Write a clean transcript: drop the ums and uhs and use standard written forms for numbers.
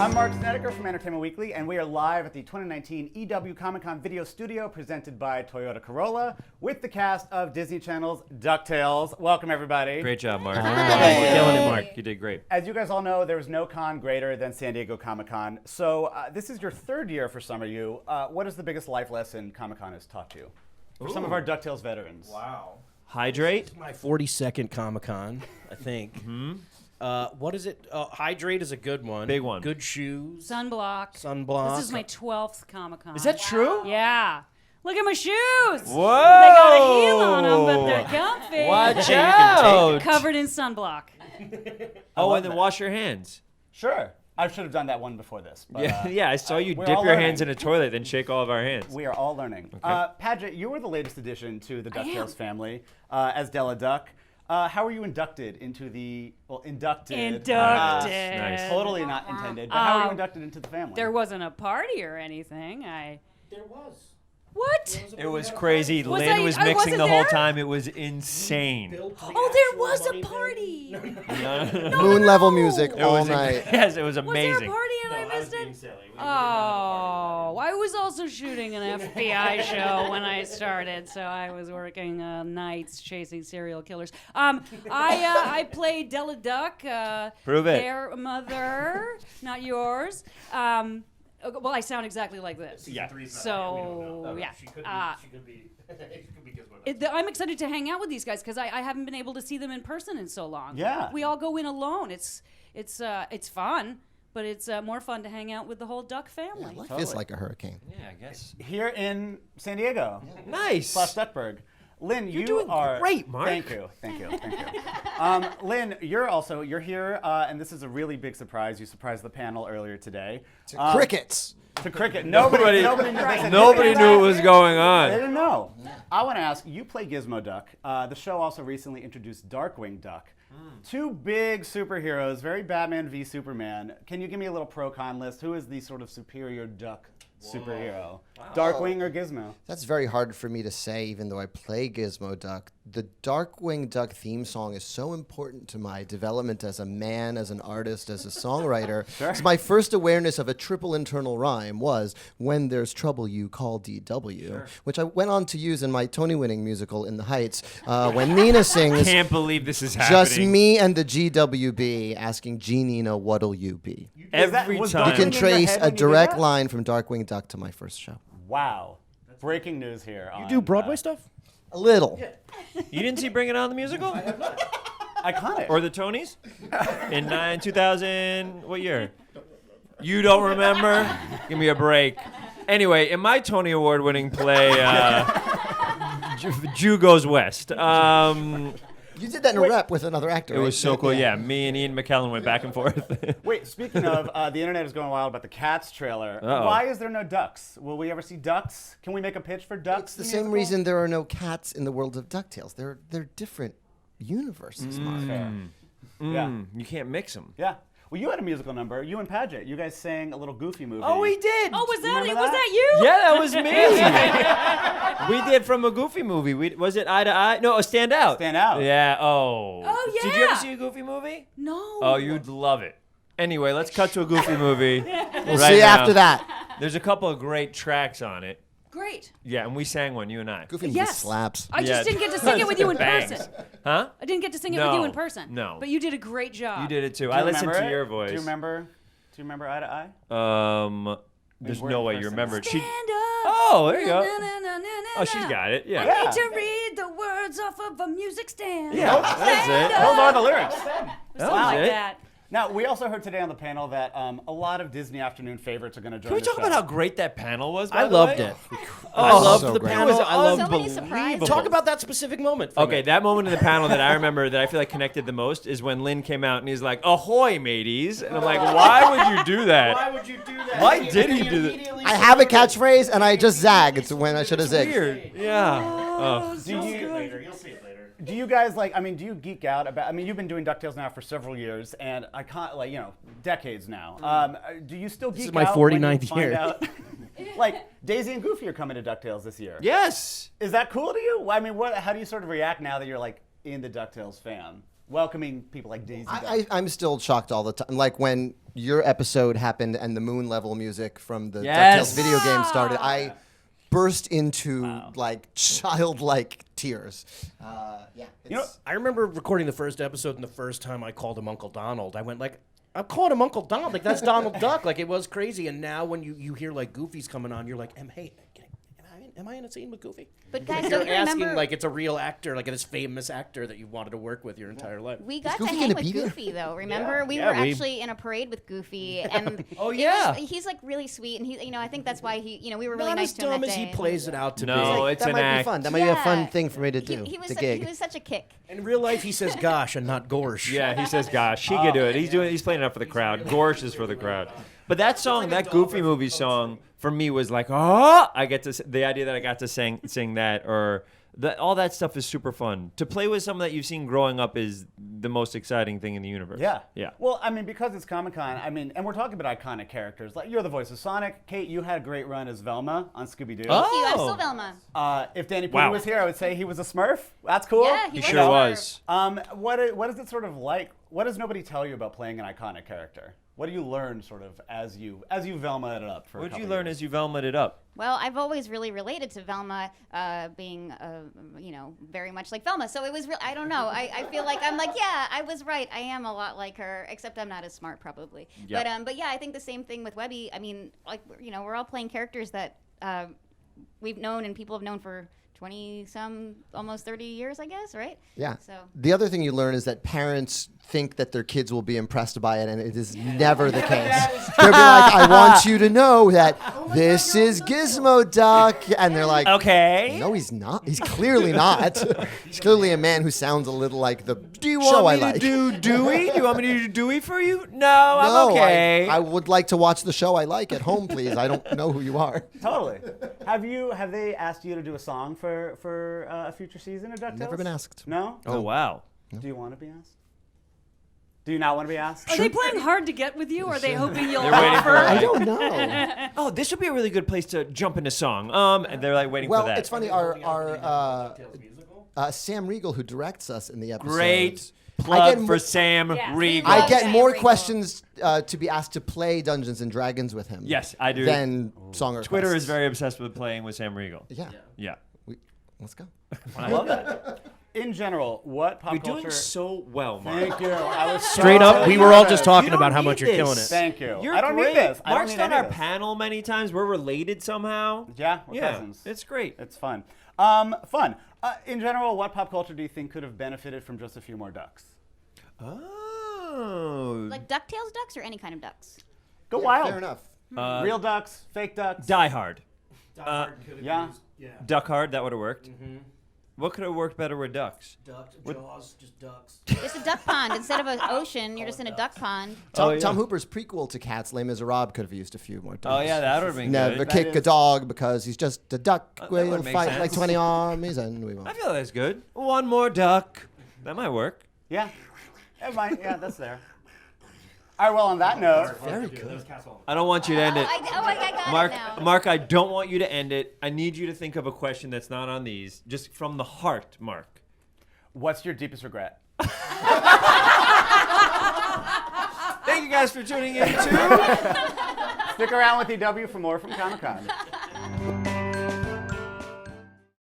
I'm Mark Snedeker from Entertainment Weekly, and we are live at the 2019 EW Comic-Con Video Studio presented by Toyota Corolla with the cast of Disney Channel's DuckTales. Welcome, everybody. Great job, Mark. Hey. Killing it, Mark. You did great. As you guys all know, there is no con greater than San Diego Comic-Con. So this is your third year for some of you. What is the biggest life lesson Comic-Con has taught you? For some of our DuckTales veterans. Wow. Hydrate. This is my 42nd Comic-Con, I think. What is it? Hydrate is a good one. Big one. Good shoes. Sunblock. Sunblock. This is my 12th Comic-Con. Is that true? Yeah. Look at my shoes. Whoa. They got a heel on them, but they're comfy. Watch Hey, you can out. Covered in sunblock. Oh, and then wash your hands. Sure. I should have done that one before this. But, Yeah, I saw you we're dip all your learning. hands in a toilet, then shake all of our hands. We are all learning. Okay. Paget, you were the latest addition to the I am. DuckTales family as Della Duck. How were you inducted into the, inducted. Inducted. Nice. Totally not intended, but how were you inducted into the family? There wasn't a party or anything. There was. What? It was crazy. Was Lynn I- was I mixing wasn't the whole there? time. It was insane. Oh, there was a party. Moon level music It all was night. Yes, it was Was there a amazing. party and I missed it? Oh, I was also shooting an FBI show when I started, so I was working nights chasing serial killers. I played Della Duck, Prove it. their mother, not yours. Well, I sound exactly like this. Yeah. So yeah. She could be I'm excited to hang out with these guys because I haven't been able to see them in person in so long. Yeah. We all go in alone. It's fun, but it's more fun to hang out with the whole Duck family. Life is like a hurricane. Yeah, I guess. Here in San Diego. Nice. / Duckburg. Lynn, you doing are great, Mark. Thank you. Lynn, you're here, and this is a really big surprise. You surprised the panel earlier today. Crickets. To cricket. Nobody knew. They said, Nobody knew what was going They on. didn't know. I want to ask, you play Gizmo Duck. The show also recently introduced Darkwing Duck. Two big superheroes, very Batman v Superman. Can you give me a little pro-con list? Who is the sort of superior Duck superhero? Darkwing or Gizmo? That's very hard for me to say, even though I play Gizmo Duck. The Darkwing Duck theme song is so important to my development as a man, as an artist, as a songwriter. Sure. So my first awareness of a triple internal rhyme was "When there's trouble, you call DW," which I went on to use in my Tony-winning musical In the Heights when Nina sings. Can't believe this is happening. Just me and the GWB asking G Nina, what'll you be? Every was time. You can in your trace head a when you did direct that? line from Darkwing Duck to my first show. Wow. Breaking news here. You do Broadway stuff? A little. You didn't see Bring It On the musical? Iconic. Or the Tonys? In 2000, what year? You don't remember? Give me a break. Anyway, in my Tony Award-winning play, Jew Goes West. You did that in a rep with another actor. It was right? so cool. Yeah, me and Ian McKellen went back and forth. Wait, speaking of, the internet is going wild about the Cats trailer. Uh-oh. Why is there no ducks? Will we ever see ducks? Can we make a pitch for ducks? It's the same reason there are no cats in the world of DuckTales. They're different universes, Mark. Yeah. You can't mix them. Yeah. Well, you had a musical number. You and Paget. You guys sang a little Goofy movie. Oh, we did. Oh, was Remember that that? you? Yeah, that was me. We did from a Goofy movie. Was it Eye to Eye? No, a Stand Out. Stand Out. Yeah. Oh. Oh, Did you ever yeah. see a Goofy movie? No. Oh, you'd love it. Anyway, let's cut to a Goofy movie. We'll see you after that. There's a couple of great tracks on it. Great. Yeah, and we sang one, you and I. Goofy movie Yes. slaps. I Yeah. just didn't get to sing it with you in Bangs. person. Huh? I didn't get to sing it with you No, in person. no. But you did a great job. You did it too. Do I you listened remember to it? your voice. Do you remember Eye to Eye? There's were no in way you person. remember. Stand up. Oh, there you go. Na, na, na, na, Oh, she's na. got it. Yeah. I need to read the words off of a music stand. Yeah, that's it. Those are the lyrics. Something That like was it. that. Now, we also heard today on the panel that a lot of Disney afternoon favorites are going to join Can we the talk show. about how great that panel was? I by the loved way? it. Oh, I loved so the great. panel. It was I loved unbelievable. Talk about that specific moment. from Okay, it. that moment in the panel that I remember that I feel like connected the most is when Lynn came out and he's like, "Ahoy, mateys!" And I'm like, "Why would you do that? would you do that? Why did he do that? I have a catchphrase and I just zag. It's when I should have zigged. Weird." Yeah. Oh. Do you, You'll see it later. do you guys do you geek out about, you've been doing DuckTales now for several years and decades now. Do you still geek is my out when you 49th find year. out, like, Daisy and Goofy are coming to DuckTales this year? Yes. Is that cool to you? I mean, how do you sort of react now that you're, like, in the DuckTales fan? Welcoming people like Daisy Duck. I'm still shocked all the time. Like when your episode happened and the moon level music from the Yes. DuckTales video game started, I burst into like childlike tears. Yeah, I remember recording the first episode, and the first time I called him Uncle Donald, I went like, I'm calling him Uncle Donald. Like, that's Donald Duck. Like, it was crazy. And now when you hear like Goofy's coming on, you're like, am I in a scene with Goofy? But guys, You're don't you asking remember? like it's a real actor, like this famous actor that you wanted to work with your entire life. We got to Goofy hang gonna with be there? Goofy though. Remember, we Yeah, were we- actually in a parade with Goofy, and Oh, it yeah. he's like really sweet, and he, I think that's why we were really Not nice as to him dumb that as he day. plays it out to No, be. Oh, it's that an might act. be fun. That might be a fun thing for me to do. He was it's a gig. he was such a kick. In real life, he says "gosh" and not "gorsh." Yeah, he says, "Gosh, he could do it." He's playing it up for the crowd. Gorsh is for the crowd. But that song, that Goofy movie song, for me was like, I get to the idea that I got to sing that, or all that stuff is super fun. To play with someone that you've seen growing up is the most exciting thing in the universe. Yeah. Yeah. Well, I mean, because it's Comic-Con, and we're talking about iconic characters. Like, you're the voice of Sonic. Kate, you had a great run as Velma on Scooby-Doo. Oh. Thank you. I'm still Velma. If Danny Pudi Wow. was here, I would say he was a Smurf. That's cool. Yeah, he He was sure a was. What is it sort of like? What does nobody tell you about playing an iconic character? What do you learn sort of as you Velma it up for What a did you couple learn years? as you Velma'd it up? Well, I've always really related to Velma being, very much like Velma. So it was real. I don't know. I feel like I'm like, yeah, I was right. I am a lot like her, except I'm not as smart probably. Yep. But yeah, I think the same thing with Webby. I mean, like, we're all playing characters that we've known and people have known for 20-some, almost 30 years, I guess, right? Yeah. So. The other thing you learn is that parents think that their kids will be impressed by it, and it is never the case. They'll be like, I want you to know that this is Gizmo Duck. And they're like, Okay. no, he's not. He's clearly not. He's clearly a man who sounds a little like the Do you show want me I like. to do Dewey? Do you want me to do Dewey for you? No, No, I'm okay. I would like to watch the show I like at home, please. I don't know who you are. Totally. Have they asked you to do a song for a future season of DuckTales? Never been asked. No? Oh, wow. Do you want to be asked? Do you not want to be asked? Are they playing hard to get with you? Or are they hoping you'll They're waiting for offer? I don't know. Oh, this would be a really good place to jump into song. And they're like waiting Well, for that. it's funny. Sam Riegel, who directs us in the episode. Great I plug get for mo- Sam Yeah. Riegel. I Love get Sam more Riegel. questions to be asked to play Dungeons and Dragons with him. Yes, I do. Than song requests. Twitter is very obsessed with playing with Sam Riegel. Yeah. Yeah. Let's go. I love that. In general, what pop You're culture? doing so well, Mark. Thank you. I was Straight so up, we were all just nervous. talking You about don't how much need you're killing this. it. Thank you. You're I don't great. need this. I don't Mark's need done any our of this. panel many times. We're related somehow. Yeah, we're cousins. It's great. It's fun. Fun. In general, what pop culture do you think could have benefited from just a few more ducks? Oh. Like DuckTales ducks or any kind of ducks? Go Yeah, wild. Fair enough. Real ducks, fake ducks. Die Hard. Yeah. Duck Hard, that would have worked. What could have worked better with ducks? Ducks, Jaws, just ducks. It's a duck pond. Instead of an ocean, you're just in a duck pond. Tom, yeah. Tom Hooper's prequel to Cats, Les Miserables, could have used a few more times. Oh, yeah, that would have been Never good. kick a dog because he's just a duck. that We'll would make fight sense. like 20 armies and we won't. I feel that's good. One more duck. That might work. Yeah. It might. Yeah, that's there. All right. Well, on that note, Very good. I don't want you to end it. I got Mark, it now. Mark, I don't want you to end it. I need you to think of a question that's not on these, just from the heart, Mark. what's your deepest regret? Thank you guys for tuning in too. Stick around with EW for more from Comic-Con.